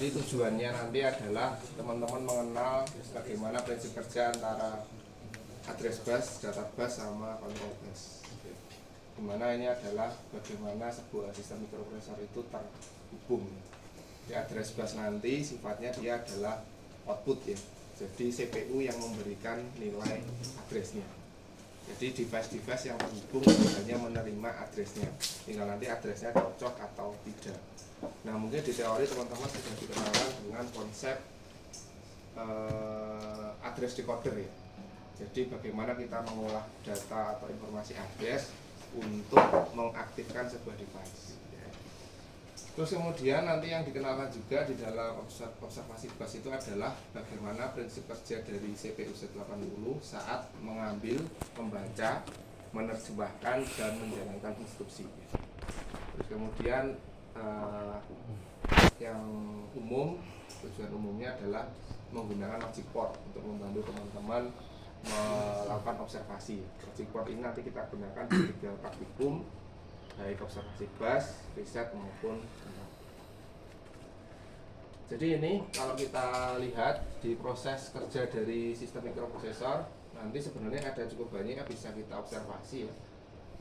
Jadi tujuannya nanti adalah teman-teman mengenal bagaimana prinsip kerja antara address bus, data bus, sama control bus. Dimana ini adalah bagaimana sebuah sistem mikroprosesor itu terhubung. Di address bus nanti sifatnya dia adalah output ya. Jadi CPU yang memberikan nilai addressnya. Jadi device-device yang terhubung hanya menerima addressnya. Tinggal nanti addressnya cocok atau tidak. Nah mungkin di teori teman-teman sudah dikenalkan dengan konsep address decoder ya. Jadi bagaimana kita mengolah data atau informasi address untuk mengaktifkan sebuah device. Terus kemudian nanti yang dikenalkan juga di dalam observasi bus itu adalah bagaimana prinsip kerja dari CPU Z80 saat mengambil, membaca, menerjemahkan, dan menjalankan instruksi. Terus kemudian yang umum, tujuan umumnya adalah menggunakan logic port untuk membantu teman-teman melakukan observasi. Logic port ini nanti kita gunakan di 3 praktikum, baik observasi bus, riset maupun. Jadi ini kalau kita lihat di proses kerja dari sistem mikroprosesor, nanti sebenarnya ada cukup banyak yang bisa kita observasi ya.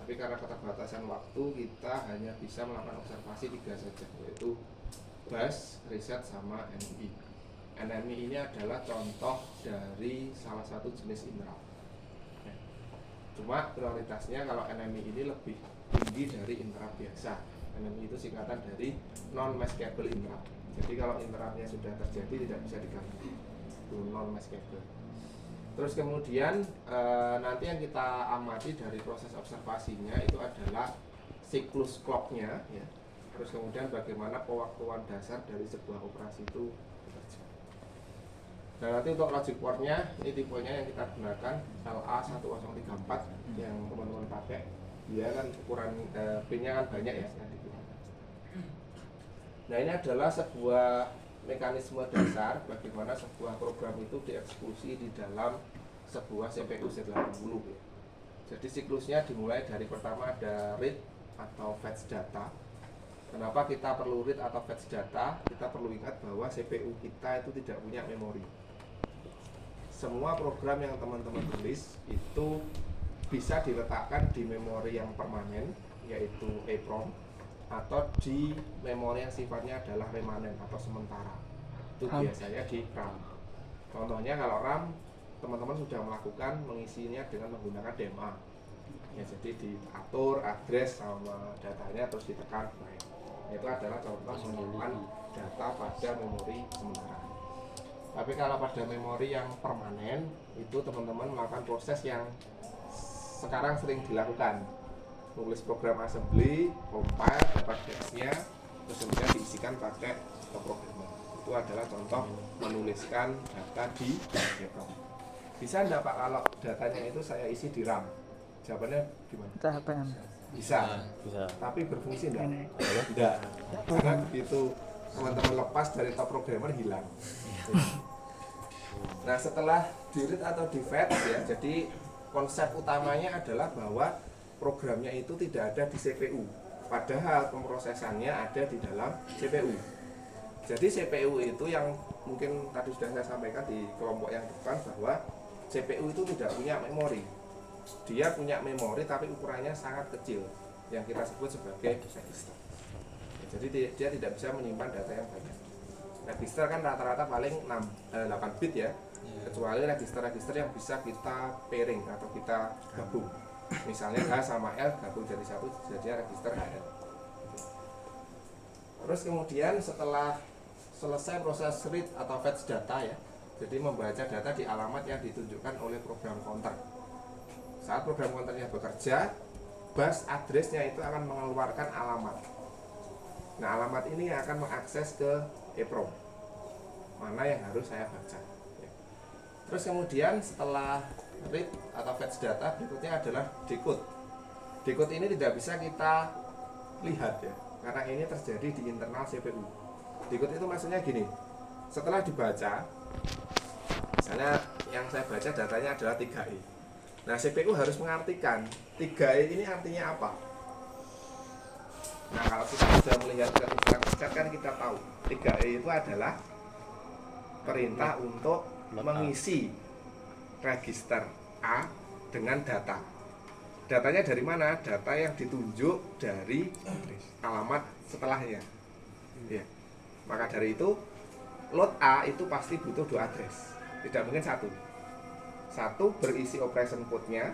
Tapi karena keterbatasan waktu, kita hanya bisa melakukan observasi 3 saja, yaitu bus, riset, sama NMI. NMI ini adalah contoh dari salah satu jenis interrupt. Cuma prioritasnya kalau NMI ini lebih tinggi dari interrupt biasa. NMI itu singkatan dari non-maskable interrupt. Jadi kalau interruptnya sudah terjadi tidak bisa diganggu, itu non-maskable. Terus kemudian nanti yang kita amati dari proses observasinya itu adalah siklus clocknya ya. Terus kemudian bagaimana pewaktuan dasar dari sebuah operasi itu bekerja. Dan nanti untuk logic portnya, ini tipenya yang kita gunakan LA1034 yang teman-teman pakai. Dia kan ukuran pinnya kan banyak ya yang digunakan. Nah ini adalah sebuah mekanisme dasar bagaimana sebuah program itu dieksekusi di dalam sebuah CPU Z80 ya. Jadi siklusnya dimulai dari pertama ada read atau fetch data. Kenapa kita perlu read atau fetch data? Kita perlu ingat bahwa CPU kita itu tidak punya memori. Semua program yang teman-teman tulis itu bisa diletakkan di memori yang permanen, yaitu EEPROM, atau di memori yang sifatnya adalah remanen atau sementara. Itu biasanya di RAM. Contohnya kalau RAM, teman-teman sudah melakukan mengisinya dengan menggunakan DMA. Ya, jadi diatur address sama datanya terus ditekan baik. Itu adalah contoh menyimpan data pada memori sementara. Tapi kalau pada memori yang permanen, itu teman-teman melakukan proses yang sekarang sering dilakukan. Nulis program assembly, compile, dapat hash-nya, terus kemudian diisikan pakai programmer. Itu adalah contoh menuliskan data di EEPROM. Bisa enggak Pak kalau datanya itu saya isi di RAM? Jawabannya gimana? Bisa. Tapi berfungsi enggak? Enggak. Karena begitu teman-teman lepas dari top programmer hilang. Nah setelah di-read atau di-fetch ya, jadi konsep utamanya adalah bahwa programnya itu tidak ada di CPU, padahal pemrosesannya ada di dalam CPU. Jadi CPU itu yang mungkin tadi sudah saya sampaikan di kelompok yang depan bahwa CPU itu tidak punya memori. Dia punya memori tapi ukurannya sangat kecil yang kita sebut sebagai register. Jadi dia tidak bisa menyimpan data yang banyak. Register kan rata-rata paling 8 bit ya, kecuali register-register yang bisa kita pairing atau kita gabung. Misalnya H sama L gabung jadi satu, jadi register HL. Terus kemudian setelah selesai proses read atau fetch data ya, jadi membaca data di alamat yang ditunjukkan oleh program counter. Saat program counternya bekerja, bus address-nya itu akan mengeluarkan alamat. Nah alamat ini akan mengakses ke EEPROM, mana yang harus saya baca. Terus kemudian setelah read atau fetch data, berikutnya adalah decode. Decode ini tidak bisa kita lihat ya, karena ini terjadi di internal CPU. Decode itu maksudnya gini, setelah dibaca, misalnya yang saya baca datanya adalah 3E. Nah CPU harus mengartikan 3E ini artinya apa. Nah kalau kita sudah melihat ke instruksi kan kita tahu 3E itu adalah perintah untuk mengisi register A dengan data. Datanya dari mana? Data yang ditunjuk dari alamat setelahnya. Ya. Maka dari itu load A itu pasti butuh 2 address. Tidak mungkin satu. Satu berisi operation code-nya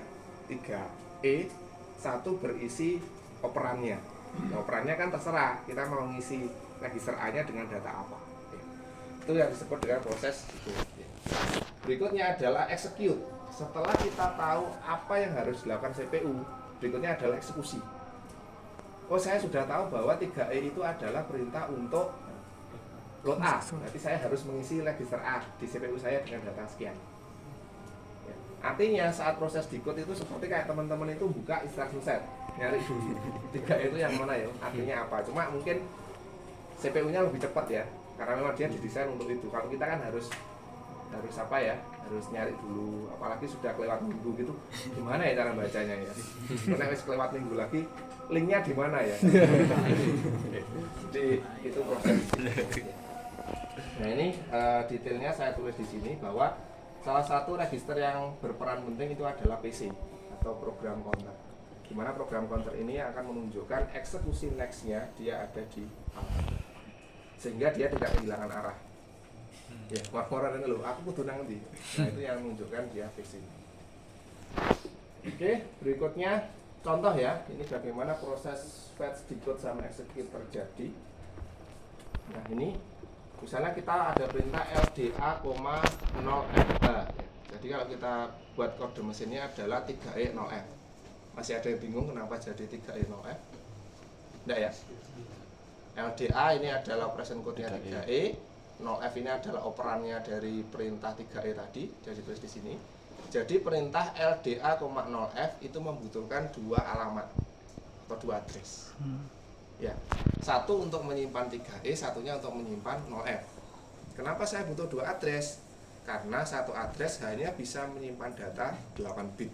3E, satu berisi operannya. Nah, operannya kan terserah kita mau ngisi register A-nya dengan data apa. Ya. Itu yang disebut dengan proses itu. Berikutnya adalah execute. Setelah kita tahu apa yang harus dilakukan CPU, berikutnya adalah eksekusi. Oh, saya sudah tahu bahwa 3E itu adalah perintah untuk load A. Berarti saya harus mengisi register A di CPU saya dengan data sekian. Ya. Artinya saat proses decode itu seperti kayak teman-teman itu buka instruction set, nyari 3E itu yang mana ya, artinya apa. Cuma mungkin CPU-nya lebih cepat ya, karena memang dia didesain untuk itu. Kalau kita kan harus apa ya, harus nyari dulu, apalagi sudah kelewat minggu gitu, gimana ya cara bacanya ya. Karena wis kelewat minggu lagi, linknya di mana ya. Jadi itu proses. Nah ini detailnya saya tulis di sini bahwa salah satu register yang berperan penting itu adalah PC atau program counter. Dimana program counter ini akan menunjukkan eksekusi next-nya dia ada di apa, sehingga dia tidak kehilangan arah. Ya, warna ini loh, aku kudu nang ndi. Nah, itu yang menunjukkan dia PC. Oke, berikutnya contoh ya, ini bagaimana proses fetch, decode sama execute terjadi. Nah, ini misalnya kita ada perintah LDA, 0F. Jadi kalau kita buat kode mesinnya adalah 3E 0F. Masih ada yang bingung kenapa jadi 3E 0F? Enggak ya? LDA ini adalah operation code-nya 3E. 0F ini adalah operannya dari perintah 3E tadi, jadi tulis di sini. Jadi perintah LDA, 0F itu membutuhkan 2 alamat atau 2 address. Ya, satu untuk menyimpan 3E, satunya untuk menyimpan 0F. Kenapa saya butuh 2 address? Karena satu address hanya bisa menyimpan data 8 bit.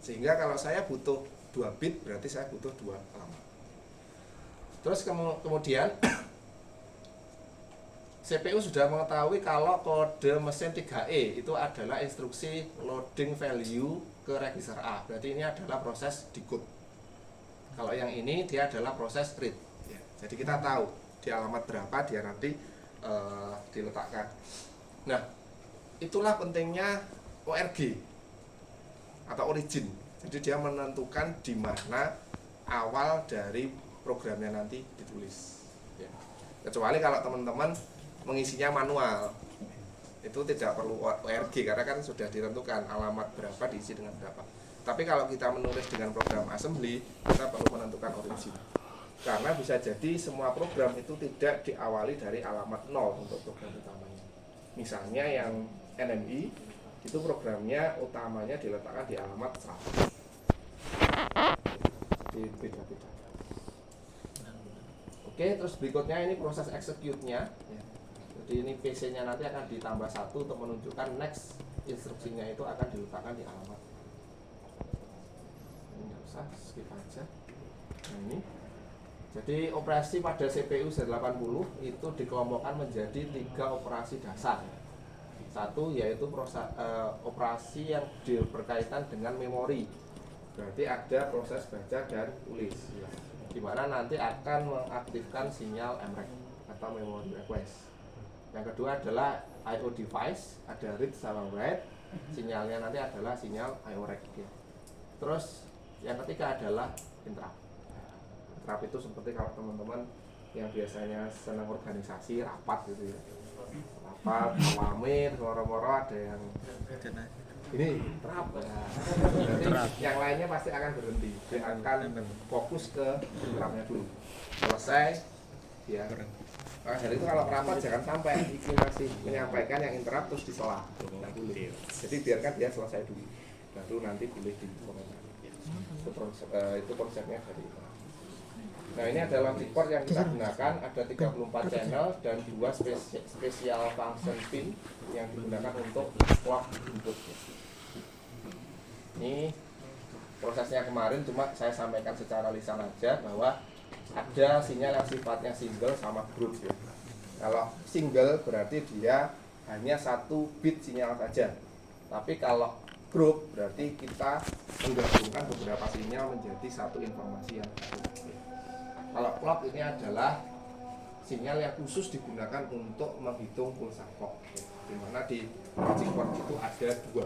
Sehingga kalau saya butuh 2 bit, berarti saya butuh 2 alamat. Terus kemudian CPU sudah mengetahui kalau kode mesin 3E itu adalah instruksi loading value ke register A. Berarti ini adalah proses decode. Kalau yang ini dia adalah proses read. Ya, jadi kita tahu di alamat berapa dia nanti diletakkan. Nah, itulah pentingnya ORG atau origin. Jadi dia menentukan di mana awal dari programnya nanti ditulis. Ya. Kecuali kalau teman-teman mengisinya manual, itu tidak perlu ORG karena kan sudah ditentukan alamat berapa diisi dengan berapa. Tapi kalau kita menulis dengan program assembly, kita perlu menentukan origin. Karena bisa jadi semua program itu tidak diawali dari alamat 0 untuk program utamanya. Misalnya yang NMI itu programnya utamanya diletakkan di alamat 100. Jadi beda-beda. Oke, terus berikutnya ini proses execute-nya. Jadi ini PC-nya nanti akan ditambah 1 untuk menunjukkan next instruksinya itu akan diletakkan di alamat. Ini nggak usah, skip aja. Nah ini, jadi operasi pada CPU Z80 itu dikelompokkan menjadi 3 operasi dasar. Satu yaitu operasi yang berkaitan dengan memori. Berarti ada proses baca dan tulis. Di mana nanti akan mengaktifkan sinyal MREC atau memory request. Yang kedua adalah I/O device, ada read sama write. Sinyalnya nanti adalah sinyal I/O rec. Terus yang ketiga adalah interrupt. Interrupt itu seperti kalau teman-teman yang biasanya senang organisasi, rapat gitu ya. Rapat, awamir, moro-moro ada yang ini interrupt. Jadi yang lainnya pasti akan berhenti. Dia akan fokus ke interruptnya dulu. Selesai, ya. Maka dari itu kalau rapat jangan sampai ini masih menyampaikan yang interrupt terus disela. Nah, boleh. Jadi biarkan dia selesai dulu. Baru nanti boleh dikomentari. Itu konsepnya dari itu. Nah ini adalah logic port yang kita gunakan. Ada 34 channel dan 2 special function pin yang digunakan untuk clock input. Ini prosesnya kemarin cuma saya sampaikan secara lisan aja bahwa ada sinyal yang sifatnya single sama group ya. Kalau single berarti dia hanya satu bit sinyal saja. Tapi kalau grup berarti kita menggabungkan beberapa sinyal menjadi satu informasi yang satu. Kalau clock ini adalah sinyal yang khusus digunakan untuk menghitung pulsa clock, di mana di logic board itu ada dua,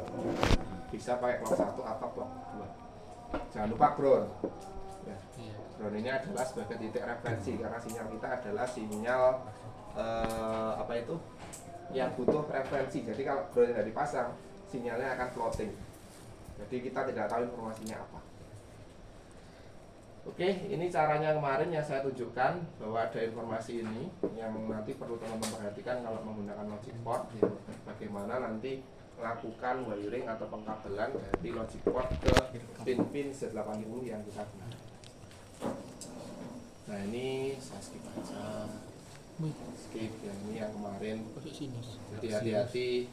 bisa pakai clock 1 atau clock 2. Jangan lupa ground. Ya. Ground ini adalah sebagai titik referensi karena sinyal kita adalah sinyal apa itu yang butuh referensi. Jadi kalau ground tidak dipasang, sinyalnya akan floating. Jadi kita tidak tahu informasinya apa. Oke, ini caranya kemarin yang saya tunjukkan bahwa ada informasi ini yang nanti perlu teman-teman perhatikan kalau menggunakan logic board, ya, bagaimana nanti melakukan wiring atau pengkabelan dari logic board ke pin-pin Z80 yang kita gunakan. Nah ini saya skip aja, skip yang ini yang kemarin. Jadi hati-hati,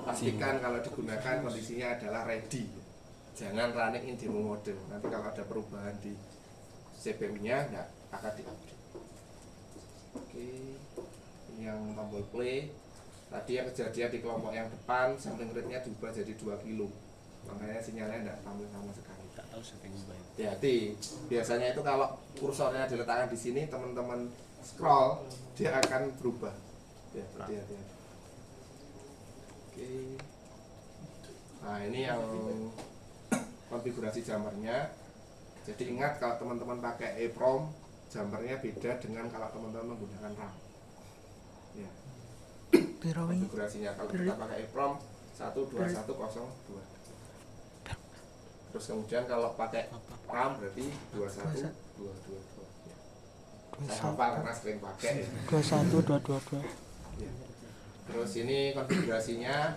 pastikan kalau digunakan kondisinya adalah ready. Jangan running in demo mode. Nanti kalau ada perubahan di CPU-nya nggak akan di-update. Oke, ini yang tombol play. Tadi yang kejadian di kelompok yang depan, sampling rate-nya diubah jadi 2 kilo. Makanya sinyalnya nggak tampil sama sekali. Tak tahu siapa yang ubah. Hati-hati. Biasanya itu kalau kursornya diletakkan di sini, teman-teman scroll, dia akan berubah. Ya, hati-hati. Oke. Nah ini yang konfigurasi jumpernya. Jadi ingat kalau teman-teman pakai EEPROM, jumpernya beda dengan kalau teman-teman menggunakan RAM. Ya. Konfigurasinya kalau kita pakai EEPROM 12102. Terus kemudian kalau pakai RAM berarti 21222. Ya. Saya hafal karena sering pakai. 21222. Ya. Terus ini konfigurasinya.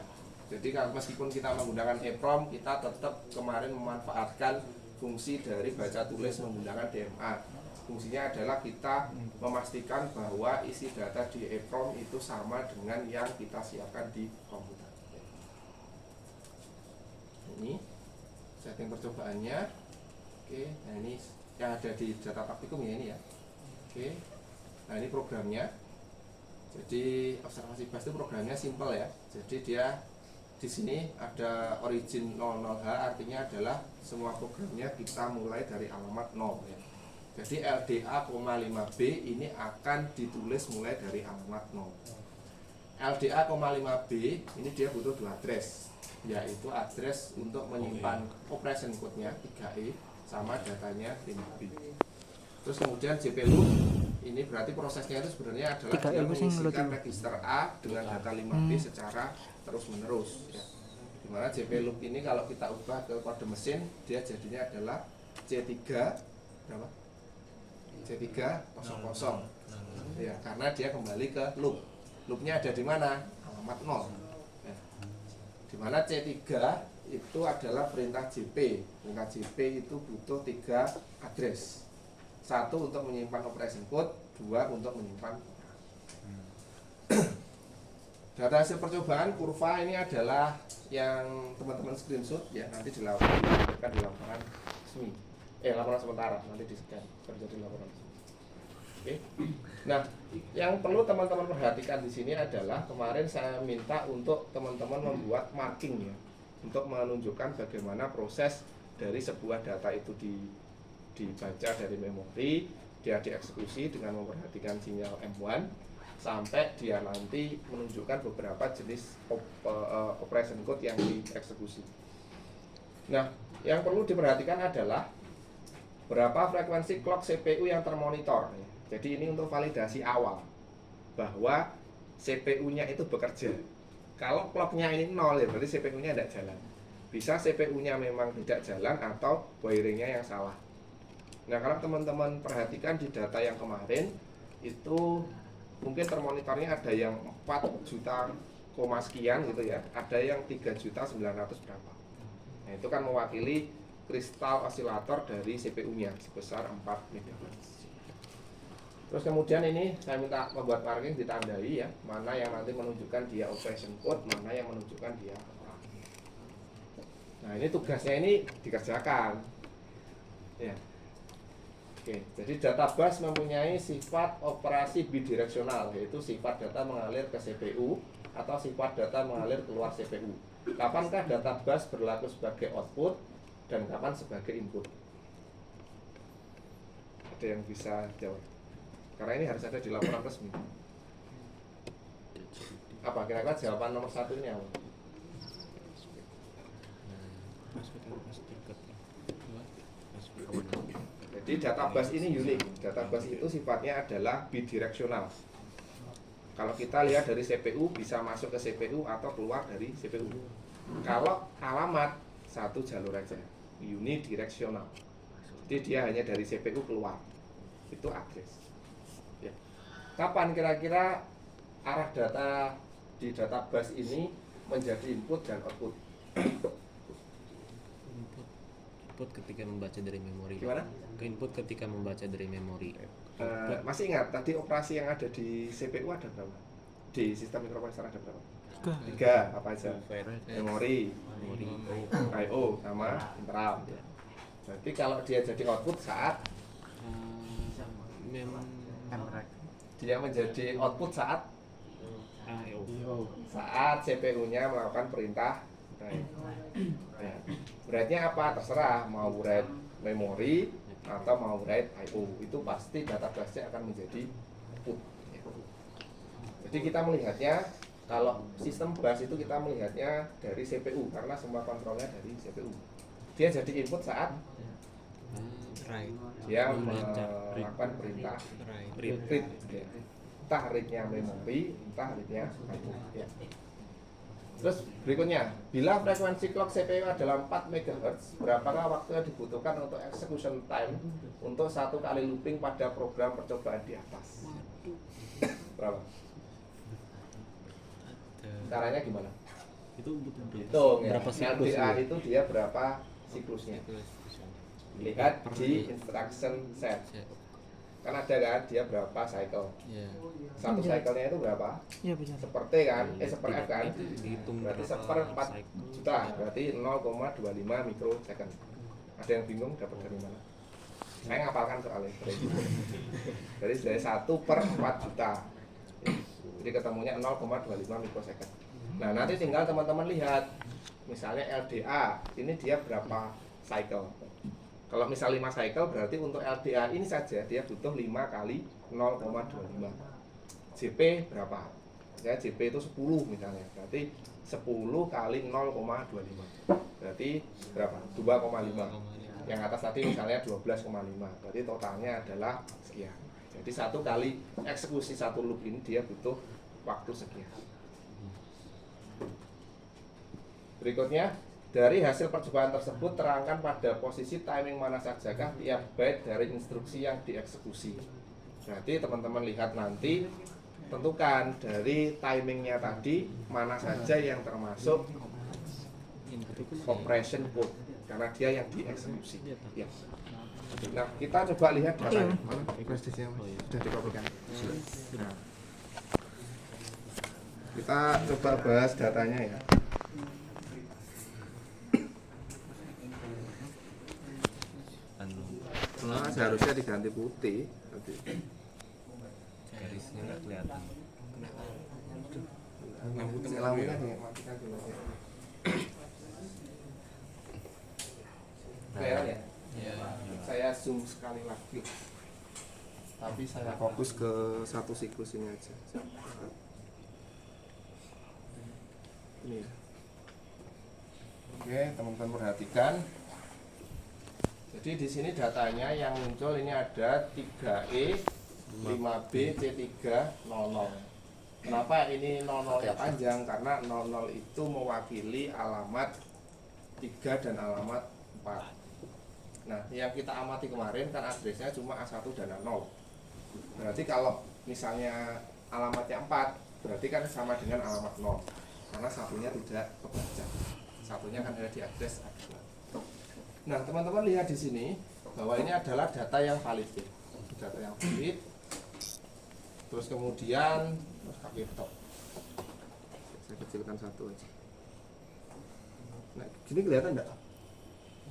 Jadi kalau meskipun kita menggunakan EEPROM, kita tetap kemarin memanfaatkan fungsi dari baca tulis menggunakan DMA. Fungsinya adalah kita memastikan bahwa isi data di EEPROM itu sama dengan yang kita siapkan di komputer. Ini setting percobaannya. Oke, nah ini yang ada di data praktikum ya ini ya. Oke, nah ini programnya. Jadi observasi bus itu programnya simple ya. Jadi dia di sini ada origin 00H, artinya adalah semua programnya kita mulai dari alamat 0 ya. Jadi LDA,5B ini akan ditulis mulai dari alamat 0. LDA,5B ini dia butuh 2 address, yaitu address untuk menyimpan operation code-nya 3E sama datanya 5B. Terus kemudian JP loop ini berarti prosesnya itu sebenarnya adalah dia mengisikan register A dengan data 5B secara terus menerus ya. Dimana JP loop ini kalau kita ubah ke kode mesin, dia jadinya adalah C3 berapa? C300 ya, karena dia kembali ke loop. Loopnya ada di mana? Alamat 0 ya. Dimana C3 itu adalah perintah JP. Perintah JP itu butuh 3 address. 1 untuk menyimpan operation code, 2 untuk menyimpan data hasil percobaan. Kurva ini adalah yang teman-teman screenshot ya, nanti dilakukan di laporan resmi, laporan sementara, nanti di scan terjadi laporan resmi. Oke. Nah, yang perlu teman-teman perhatikan di sini adalah kemarin saya minta untuk teman-teman membuat marking ya, untuk menunjukkan bagaimana proses dari sebuah data itu dibaca dari memori, dia dieksekusi dengan memperhatikan sinyal M1 sampai dia nanti menunjukkan beberapa jenis operation code yang dieksekusi. Nah, yang perlu diperhatikan adalah berapa frekuensi clock CPU yang termonitor. Jadi ini untuk validasi awal bahwa CPU-nya itu bekerja. Kalau clock-nya ini 0 ya berarti CPU-nya tidak jalan. Bisa CPU-nya memang tidak jalan atau wiring-nya yang salah. Nah, kalau teman-teman perhatikan di data yang kemarin itu mungkin termonitornya ada yang 4 juta sekian gitu ya, ada yang 3.900.000 berapa. Nah, itu kan mewakili kristal osilator dari CPU-nya sebesar 4 MHz. Terus kemudian ini saya minta membuat marking ditandai ya, mana yang nanti menunjukkan dia operation code, mana yang menunjukkan dia orang. Nah, ini tugasnya ini dikerjakan. Ya. Oke, jadi data bus mempunyai sifat operasi bidireksional, yaitu sifat data mengalir ke CPU atau sifat data mengalir keluar CPU. Kapankah data bus berlaku sebagai output dan kapan sebagai input? Ada yang bisa jawab? Karena ini harus ada di laporan resmi. Apa kira-kira jawaban nomor 1 ini apa? Jadi data bus ini unik. Data bus itu sifatnya adalah bidireksional. Kalau kita lihat dari CPU bisa masuk ke CPU atau keluar dari CPU. Kalau alamat satu jalur aja, unidireksional. Jadi dia hanya dari CPU keluar. Itu address. Ya. Kapan kira-kira arah data di data bus ini menjadi input dan output? Input ketika membaca dari memori. Gimana? Ke input ketika membaca dari memori. Masih ingat tadi operasi yang ada di CPU ada berapa? Di sistem mikroprosesor ada berapa? 3. Apa aja? Memori, I/O sama interrupt. Jadi kalau dia jadi output saat dia menjadi output saat CPU-nya melakukan perintah write. Nah, write-nya apa? Terserah mau write memori atau mau write I/O, itu pasti data bus-nya akan menjadi input. Jadi kita melihatnya, kalau sistem bus itu kita melihatnya dari CPU karena semua kontrolnya dari CPU. Dia jadi input saat dia melakukan perintah read, ya. Entah read-nya memori, entah read-nya I/O, ya. Terus berikutnya, bila frekuensi clock CPU adalah 4 MHz, berapakah waktu yang dibutuhkan untuk execution time untuk 1 kali looping pada program percobaan di atas? Berapa? Caranya gimana? Itu butuh Hitung ya. berapa siklus? LDA itu dia berapa siklusnya? Lihat di instruction set. Kan ada kan dia berapa cycle? Satu cycle-nya itu berapa? Iya bisa. Seperti kan? Seper F kan? Dihitung Berarti berapa seper 4 cycle. juta, berarti 0,25 mikrosecond. Ada yang bingung dapat dari mana? Saya ngapalkan soalnya. Jadi dari 1 per 4 juta. Jadi ketemunya 0,25 mikrosecond. Nah nanti tinggal teman-teman lihat, misalnya LDA ini dia berapa cycle. Kalau misal 5 cycle berarti untuk LDA ini saja dia butuh 5 kali 0,25. JP berapa? Ya JP itu 10 misalnya. Berarti 10 kali 0,25. Berarti berapa? 2,5. Yang atas tadi misalnya 12,5. Berarti totalnya adalah sekian. Jadi 1 kali eksekusi 1 loop ini dia butuh waktu sekian. Berikutnya, dari hasil percobaan tersebut terangkan pada posisi timing mana sajakah tiap byte dari instruksi yang dieksekusi. Berarti teman-teman lihat nanti, tentukan dari timingnya tadi mana saja yang termasuk operation code, karena dia yang dieksekusi. Ya. Nah, kita coba lihat datanya. Mana flashdisknya sudah dikopikan. Nah, kita coba bahas datanya ya. Nah, seharusnya diganti putih. Garisnya nggak kelihatan. Lampunya dimatikan dulu. Kelihatan ya? Saya zoom sekali lagi. Tapi saya fokus ke satu siklus ini aja. Ini. Oke, teman-teman perhatikan. Jadi di sini datanya yang muncul ini ada 3E, 5B, C3, 00. Kenapa ini 00 ya panjang? Karena 00 itu mewakili alamat 3 dan alamat 4. Nah, yang kita amati kemarin kan addressnya cuma A1 dan A0. Berarti kalau misalnya alamatnya 4, berarti kan sama dengan alamat 0. Karena satunya tidak kebaca. Satunya kan ada di address A2. Nah, teman-teman lihat di sini bahwa ini adalah data yang valid. Data yang valid. Terus kemudian pakai top. Saya kecilkan satu aja. Nah, sini kelihatan enggak?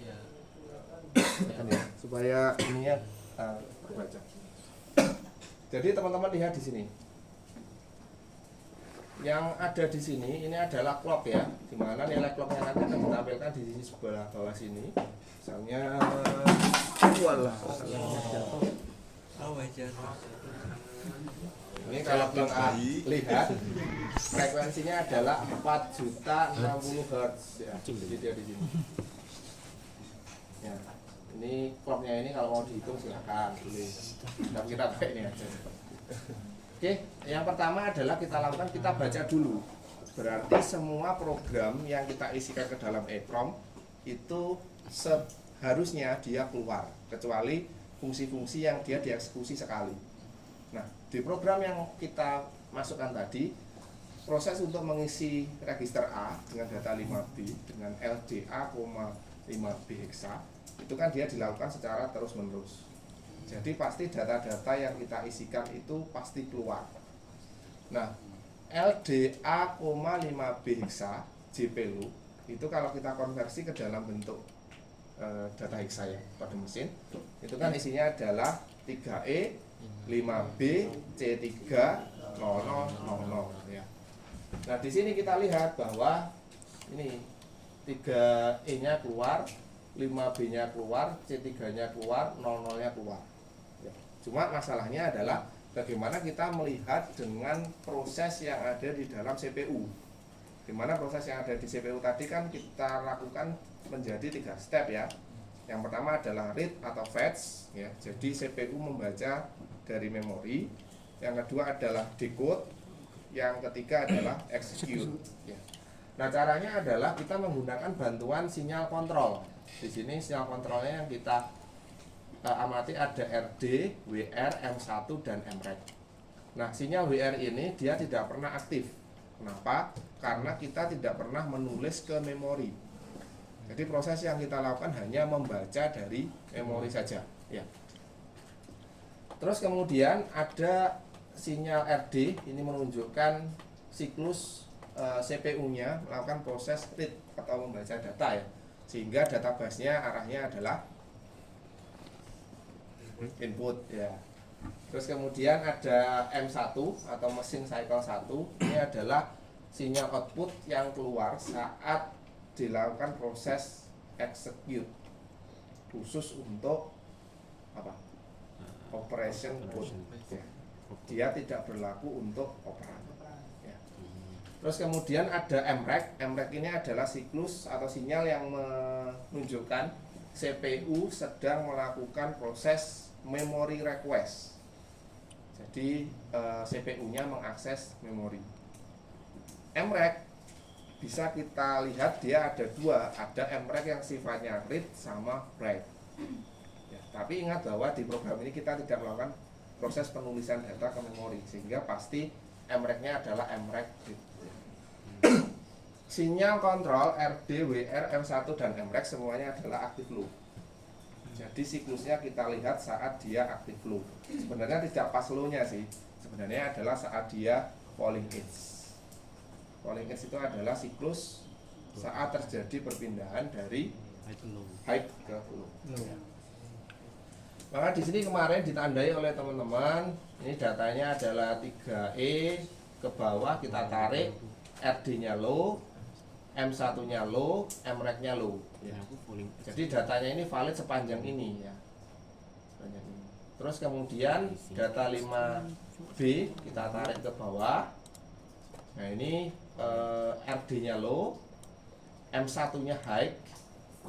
Ya. Supaya ini ya terbaca. Jadi teman-teman lihat di sini. Yang ada di sini ini adalah clock ya, dimana nilai clocknya nanti akan ditampilkan di sini sebelah bawah sini. Misalnya, walah, ini kalau belum lihat frekuensinya adalah 4.060 Hz ya, jadi dia di sini. Ya, ini clocknya ini kalau mau dihitung silakan boleh. Tapi kita pakai ini aja. Oke, yang pertama adalah kita baca dulu. Berarti semua program yang kita isikan ke dalam EEPROM itu seharusnya dia keluar, kecuali fungsi-fungsi yang dia dieksekusi sekali. Nah, di program yang kita masukkan tadi, proses untuk mengisi register A dengan data 5B dengan LDA, 5B hexa itu kan dia dilakukan secara terus-menerus. Jadi pasti data-data yang kita isikan itu pasti keluar. Nah, LDA, 5B hexa JPLU itu kalau kita konversi ke dalam bentuk data hexa ya pada mesin, itu kan isinya adalah 3E, 5B, C3, 0000 ya. Nah, di sini kita lihat bahwa ini 3E-nya keluar, 5B-nya keluar, C3-nya keluar, 00-nya keluar. Ya. Cuma masalahnya adalah bagaimana kita melihat dengan proses yang ada di dalam CPU. Di mana proses yang ada di CPU tadi kan kita lakukan menjadi 3 step ya. Yang pertama adalah read atau fetch ya. Jadi CPU membaca dari memori. Yang kedua adalah decode. Yang ketiga adalah execute ya. Nah, caranya adalah kita menggunakan bantuan sinyal kontrol. Di sini sinyal kontrolnya yang kita amati ada RD, WR, M1 dan MREG. Nah, sinyal WR ini dia tidak pernah aktif. Kenapa? Karena kita tidak pernah menulis ke memori. Jadi proses yang kita lakukan hanya membaca dari memori saja ya. Terus kemudian ada sinyal RD, ini menunjukkan siklus CPU-nya melakukan proses read atau membaca data ya. Sehingga database-nya arahnya adalah input ya. Terus kemudian ada M1 atau mesin cycle 1, ini adalah sinyal output yang keluar saat dilakukan proses execute khusus untuk apa? Operation code ya. Dia tidak berlaku untuk operan ya. Terus kemudian ada MREG. MREG ini adalah siklus atau sinyal yang menunjukkan CPU sedang melakukan proses memory request. Jadi CPU-nya mengakses memori. MREG bisa kita lihat dia ada dua, ada MREG yang sifatnya read sama write. Ya, tapi ingat bahwa di program ini kita tidak melakukan proses penulisan data ke memori, sehingga pasti MREG-nya adalah MREG read. Sinyal kontrol RD, WR, M1 dan MREG semuanya adalah active loop. Jadi siklusnya kita lihat saat dia active loop. Sebenarnya tidak pas low-nya sih. Sebenarnya adalah saat dia falling edge. Falling edge itu adalah siklus saat terjadi perpindahan dari high ke low. Maka di sini kemarin ditandai oleh teman-teman, ini datanya adalah 3E ke bawah kita tarik, RD-nya low, M1-nya low, MREG-nya low. Ya. Jadi datanya ini valid sepanjang ini ya. Sepanjang ini. Terus kemudian data 5B kita tarik ke bawah. Nah, ini RD-nya low, M1-nya high,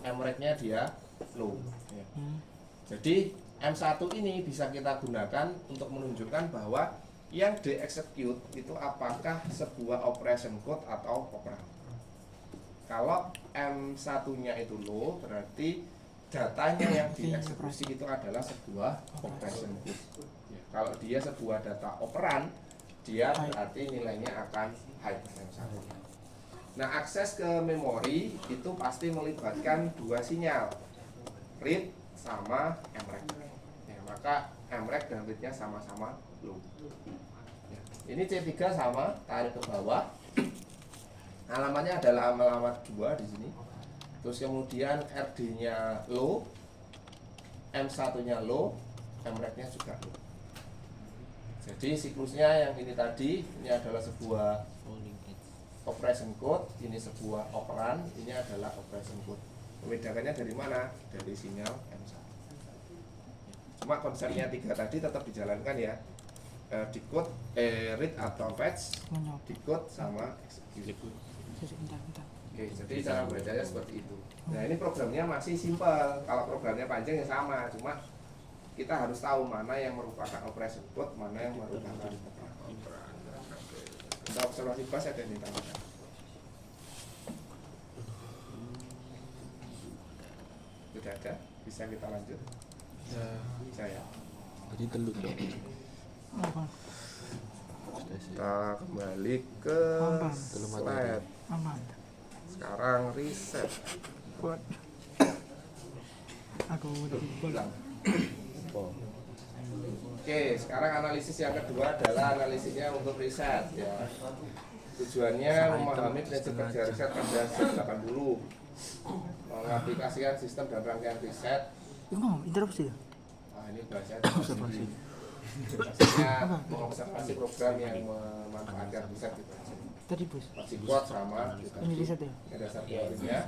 MREG-nya dia low. Ya. Jadi M1 ini bisa kita gunakan untuk menunjukkan bahwa yang di-execute itu apakah sebuah operation code atau operan. Kalau M1-nya itu low, berarti datanya yang dieksekusi itu adalah sebuah operation code. Ya, kalau dia sebuah data operan, dia berarti nilainya akan high M1. Nah, akses ke memori itu pasti melibatkan dua sinyal, read sama MREG. Ya, maka MREG dan read-nya sama-sama low. Ya, ini C3 sama, tarik ke bawah. Alamatnya adalah alamat 2 di sini. Terus kemudian RD-nya low, M1-nya low, MRAP-nya juga low. Jadi siklusnya yang ini tadi, ini adalah sebuah operation code, ini sebuah operan, ini adalah operation code. Membedakannya dari mana? Dari sinyal M1. Cuma konsepnya 3 tadi tetap dijalankan ya. Decode, read atau fetch, decode sama execute. Oke, jadi cara bacanya seperti itu. Nah, ini programnya masih simpel. Kalau programnya panjang ya sama, cuma kita harus tahu mana yang merupakan operation code, mana yang merupakan operan. Untuk observasi bus ada yang ditambahkan. Sudah ada, bisa kita lanjut. Bisa ya. Jadi telur dong. Kita kembali ke slide. Sekarang reset. Aku udah Ulang. Oke, sekarang analisis yang kedua adalah analisisnya untuk riset ya. Tujuannya memahami prinsip kerja riset pada Z80, mengaplikasikan sistem dan rangkaian riset. Itu ngomong interupsi ya? Nah, ini bahasanya observasi. Maksudnya mengobservasi program yang memanfaatkan riset gitu. Tadi bos. Psikot sama Ini riset ya? ada dasar teorinya.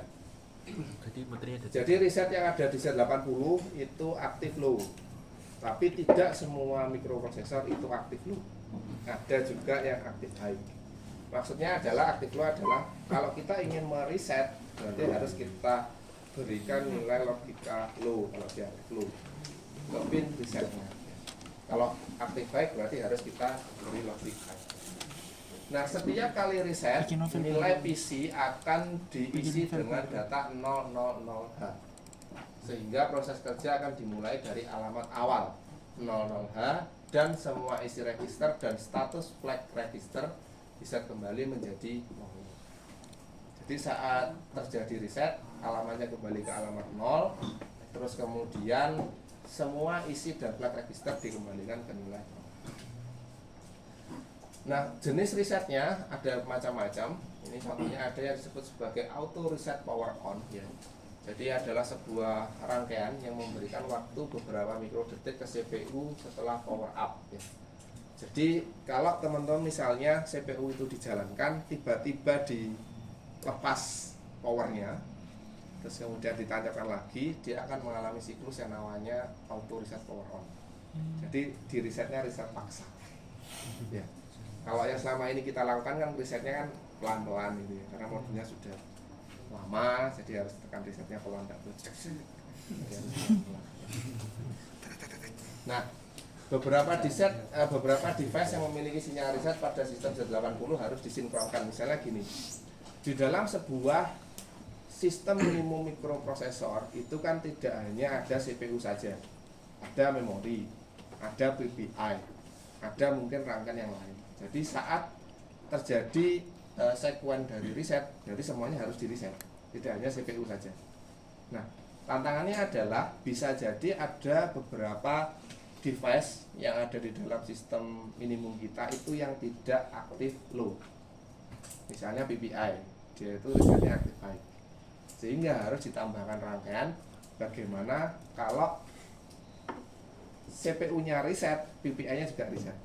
Jadi materinya ada. Jadi riset yang ada di Z80 itu aktif low. Tapi tidak semua mikroprosesor itu aktif low. Ada juga yang aktif high. Maksudnya adalah aktif low adalah kalau kita ingin meriset berarti harus kita berikan nilai logika low kalau dia aktif low. Ke pin risetnya. Kalau aktif high berarti harus kita beri logika high. Nah, setiap kali riset, nilai PC akan diisi dengan data 000H. Sehingga proses kerja akan dimulai dari alamat awal 00H dan semua isi register dan status flag register bisa kembali menjadi 0. Jadi saat terjadi reset, alamatnya kembali ke alamat 0, terus kemudian semua isi dan flag register dikembalikan ke nilai 0. Nah, jenis risetnya ada macam-macam. Ini contohnya ada yang disebut sebagai auto reset power on ya. Jadi adalah sebuah rangkaian yang memberikan waktu beberapa mikrodetik ke CPU setelah power up ya. Jadi kalau teman-teman misalnya CPU itu dijalankan tiba-tiba dilepas powernya, terus kemudian ditancapkan lagi, dia akan mengalami siklus yang namanya auto reset power on. Jadi di resetnya reset paksa ya. Kalau yang selama ini kita lakukan kan risetnya kan pelan-pelan gitu ya, karena modulnya sudah lama, jadi harus tekan risetnya pelan tak Nah, beberapa device yang memiliki sinyal riset pada sistem Z80 harus disinkronkan. Misalnya gini, di dalam sebuah sistem minimum mikroprosesor itu kan tidak hanya ada CPU saja, ada memori, ada PPI, ada mungkin rangkaian yang lain. Jadi saat terjadi sekuen dari reset, jadi semuanya harus di reset, tidak hanya CPU saja. Nah, tantangannya adalah bisa jadi ada beberapa device yang ada di dalam sistem minimum kita itu yang tidak aktif low. Misalnya PPI, dia itu resetnya aktif high. Sehingga harus ditambahkan rangkaian bagaimana kalau CPU-nya reset, PPI-nya juga reset.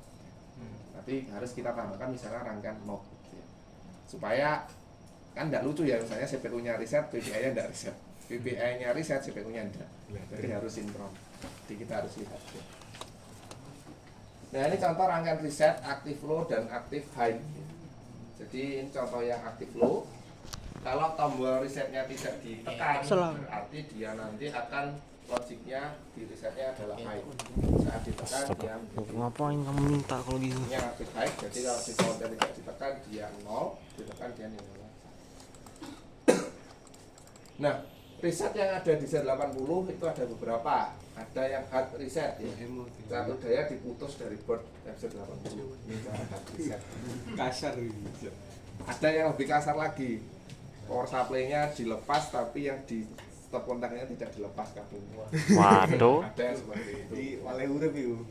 Tapi harus kita tambahkan misalnya rangkaian lock ya. Supaya kan tidak lucu ya, misalnya CPU-nya reset, PPI-nya tidak reset, PPI-nya reset, CPU-nya tidak. Jadi harus sinkron. Jadi kita harus lihat ya. Nah, ini contoh rangkaian reset aktif low dan aktif high. Jadi ini contoh yang aktif low. Kalau tombol resetnya tidak ditekan, berarti dia nanti akan logiknya di resetnya adalah high. Saat ditekan dia Ngapain kamu minta kalau gitu? yang aktif high. Jadi kalau di counter tidak ditekan dia 0, ditekan dia nilai. Nah, reset yang ada di Z80 itu ada beberapa. Ada yang hard reset ya. Satu daya diputus dari board Z80. Ini cara hard reset. Kasar gitu. Ada yang lebih kasar lagi. Power supply-nya dilepas tapi yang di stop kontaknya tidak dilepas kabelnya. Waduh. Ada yang seperti itu. Di wale urip iku.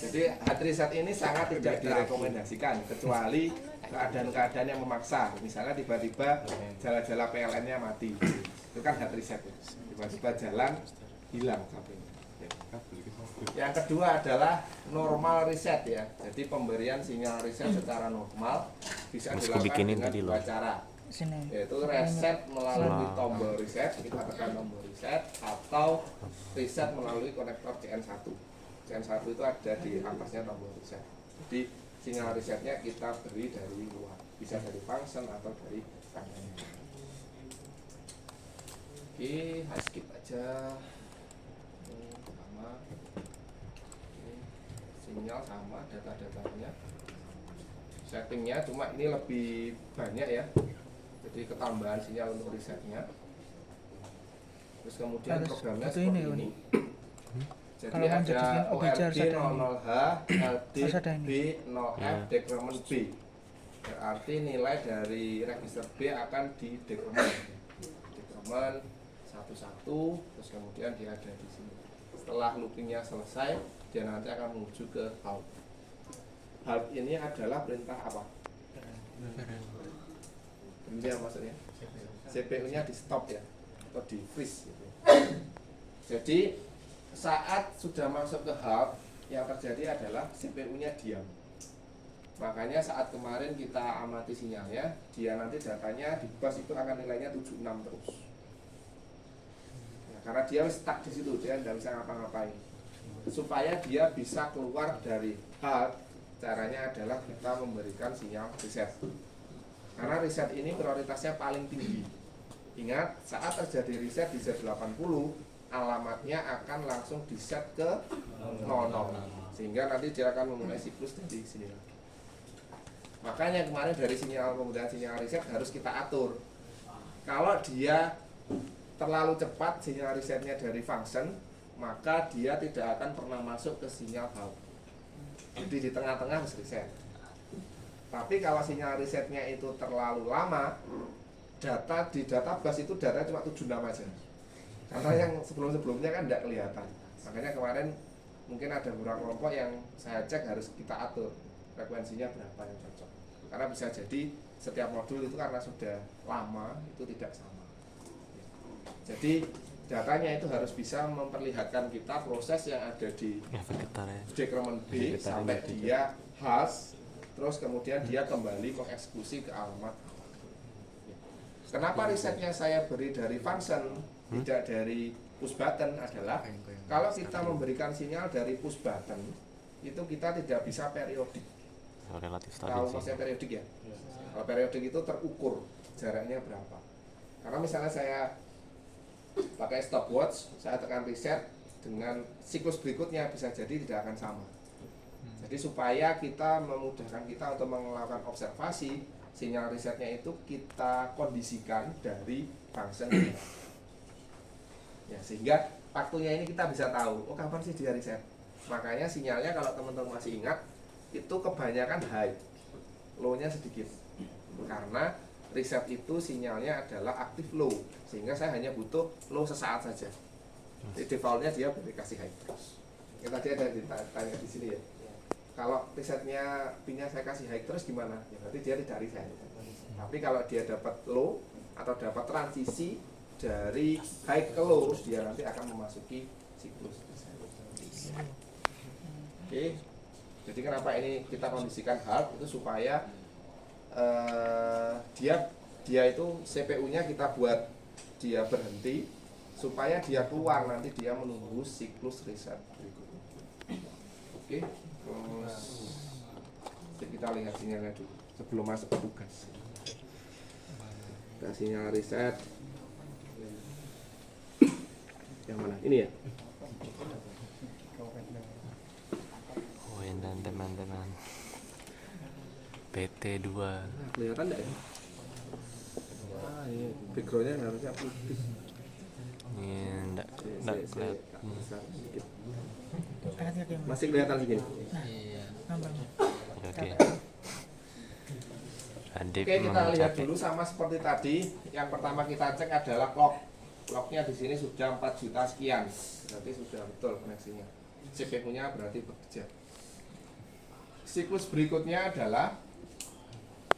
Jadi hard reset ini sangat tidak direkomendasikan kecuali keadaan-keadaan yang memaksa. Misalnya tiba-tiba jala-jala PLN-nya mati. Itu kan hard reset ya. Tiba-tiba jalan hilang kabelnya. Ya. Yang kedua adalah normal reset ya. Jadi pemberian sinyal reset secara normal bisa Mas, dilakukan bikinin dengan tadi dua loh. cara, Sini. yaitu reset melalui Wow. tombol reset, kita tekan tombol reset, atau reset melalui konektor CN1. CN1 itu ada di atasnya tombol reset. Jadi sinyal resetnya kita beri dari luar, bisa dari function atau dari kanannya. Oke, skip aja. Ini sama. Ini sinyal sama, data-datanya. Settingnya cuma ini lebih banyak ya. Jadi ketambahan sinyal untuk resetnya. Terus kemudian Harus programnya butuh seperti ini, ini. Jadi Kalau mau ada jadikan OBJ harus OLD ada ini. 00H, LD Harus ada ini. B 0F, Ya. dekremen B. Berarti nilai dari register B akan di dekremen. Dekremen satu-satu, terus kemudian dia ada di sini. Setelah loopingnya selesai, dia nanti akan menuju ke halt. Halt ini adalah perintah apa? Berhenti apa maksudnya? CPU-nya di stop ya, atau di freeze gitu. Jadi saat sudah masuk ke halt, yang terjadi adalah CPU-nya diam. Makanya saat kemarin kita amati sinyalnya, dia nanti datanya di bus itu akan nilainya 76 terus. Ya, karena dia stuck di situ, dia nggak bisa ngapa-ngapain. Supaya dia bisa keluar dari halt, caranya adalah kita memberikan sinyal reset. Karena reset ini prioritasnya paling tinggi. Ingat, saat terjadi reset di Z80, alamatnya akan langsung di set ke 00. Sehingga nanti dia akan memulai siklus dari sini lagi. Makanya kemarin dari sinyal penggunaan sinyal reset harus kita atur. Kalau dia terlalu cepat sinyal resetnya dari function, maka dia tidak akan pernah masuk ke sinyal halt. Jadi di tengah-tengah harus reset. Tapi kalau sinyal resetnya itu terlalu lama, data di database itu data cuma 76 aja. Karena yang sebelum-sebelumnya kan tidak kelihatan. Makanya kemarin mungkin ada beberapa kelompok yang saya cek harus kita atur frekuensinya berapa yang cocok. Karena bisa jadi setiap modul itu karena sudah lama itu tidak sama. Jadi datanya itu harus bisa memperlihatkan kita proses yang ada di Efek getar ya. dekremen B Efek getar sampai ini. dia has, terus kemudian dia kembali mengeksekusi ke alamat. Kenapa risetnya saya beri dari function tidak dari push button adalah kalau kita memberikan sinyal dari push button itu kita tidak bisa periodik. Relatif Tahu stabil sih. maksudnya periodik ya? Kalau periodik itu terukur jaraknya berapa. Karena misalnya saya pakai stopwatch, saya tekan reset dengan siklus berikutnya bisa jadi tidak akan sama. Jadi supaya kita memudahkan kita untuk melakukan observasi, sinyal resetnya itu kita kondisikan dari function. Ya, sehingga waktunya ini kita bisa tahu, oh kapan sih dia reset. Makanya sinyalnya kalau teman-teman masih ingat, itu kebanyakan high, low-nya sedikit. Karena reset itu sinyalnya adalah aktif low, sehingga saya hanya butuh low sesaat saja. Jadi defaultnya dia beri kasih high terus. Ya, tadi ada ditanya di sini ya. Kalau resetnya pinnya saya kasih high terus gimana? Ya berarti dia tidak reset. Tapi kalau dia dapat low atau dapat transisi dari high ke low, dia nanti akan memasuki siklus reset. Oke. Jadi kenapa ini kita kondisikan halt itu supaya dia itu CPU-nya kita buat dia berhenti supaya dia keluar nanti dia menunggu siklus reset berikutnya. Oke. Terus kita lihat sinyalnya dulu sebelum masuk ke tugas. Kita sinyal reset. Yang mana? Ini ya? Oh, yang dan teman-teman. PT2. Kelihatan enggak ya? Iya. Backgroundnya harusnya putih. Ini enggak kelihatan. Besar sedikit. Angkat kaki, Mas. Masih kelihatan segini. Nambah. Oke. Adip Oke, kita lihat mencapai. dulu sama seperti tadi. Yang pertama kita cek adalah clock. Clocknya di sini sudah 4 juta sekian. Berarti sudah betul koneksinya. CPU-nya berarti bekerja. Siklus berikutnya adalah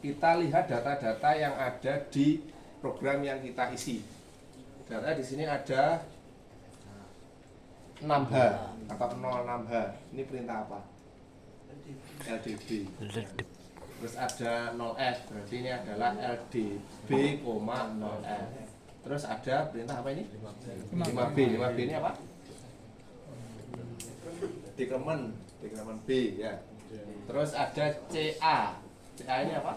kita lihat data-data yang ada di program yang kita isi. Data di sini ada 6H atau 06H. Ini perintah apa? LDB. Ledep. Terus ada 0F, berarti ini adalah LDB, 0F. Terus ada perintah apa ini? 5B. 5B ini apa? Dekremen B ya. Terus ada CA. CA ini apa?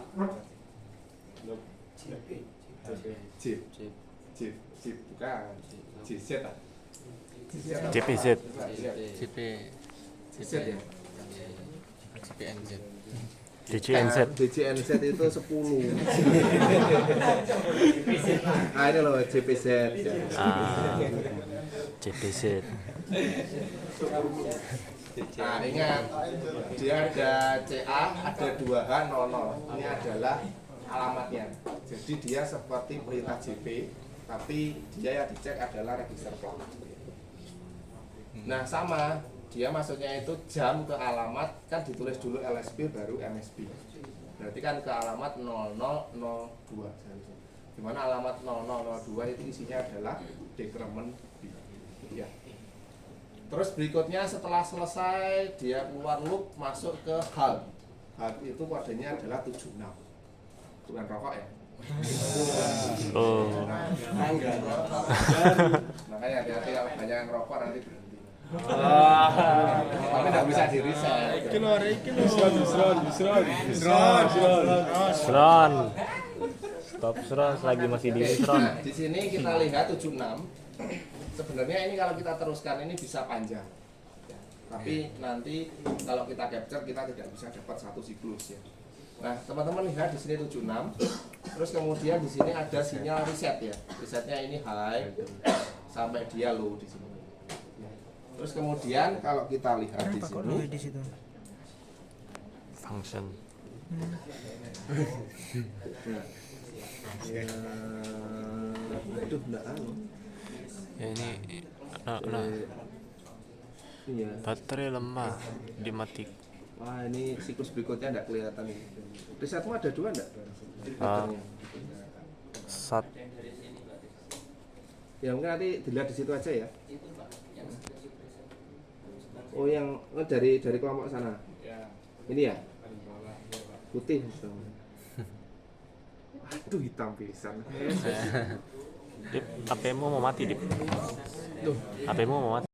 Chip bukan. JZ ah. JPZ. CP JZ ya. CPNZ. DJNZ. DJNZ itu 10. Nah ini loh JPZ ya. JPZ. Nah ingat, dia ada CA, ada 2H, 00. Ini adalah alamatnya. Jadi dia seperti perintah JP, tapi dia yang dicek adalah register plat. Nah sama, dia maksudnya itu jam ke alamat, kan ditulis dulu LSP baru MSB. Berarti kan ke alamat 0002 seharusnya. Dimana alamat 0002 itu isinya adalah dekremen B. Ya. Terus berikutnya setelah selesai dia keluar loop masuk ke HAL. HAL itu kodenya adalah 76. Bukan rokok ya. Oh. Makanya hati-hati kalau banyak yang rokok nanti berhenti. Tapi nggak bisa di reset. Sron. Stop Sron lagi masih di Sron. Nah, di sini kita lihat 76. Sebenarnya ini kalau kita teruskan ini bisa panjang. Ya, tapi nanti kalau kita capture kita tidak bisa dapat satu siklus ya. Nah, teman-teman lihat di sini 76. Terus kemudian di sini ada sinyal reset ya. Resetnya ini high sampai dia low di sini. Terus kemudian kalau kita lihat di Kenapa kok sini di situ? Function. Aduh, enggak Ya ini nah, Iya. baterai lemah dimati. Wah, ini siklus berikutnya enggak kelihatan ini. Resetmu ada 2 enggak? Sat. Ya mungkin nanti dilihat di situ aja ya. Oh yang dari kelompok sana. Ini ya? Putih. Aduh hitam pisan. Dip, HP-mu mau mati, Dip. HP-mu mau mati.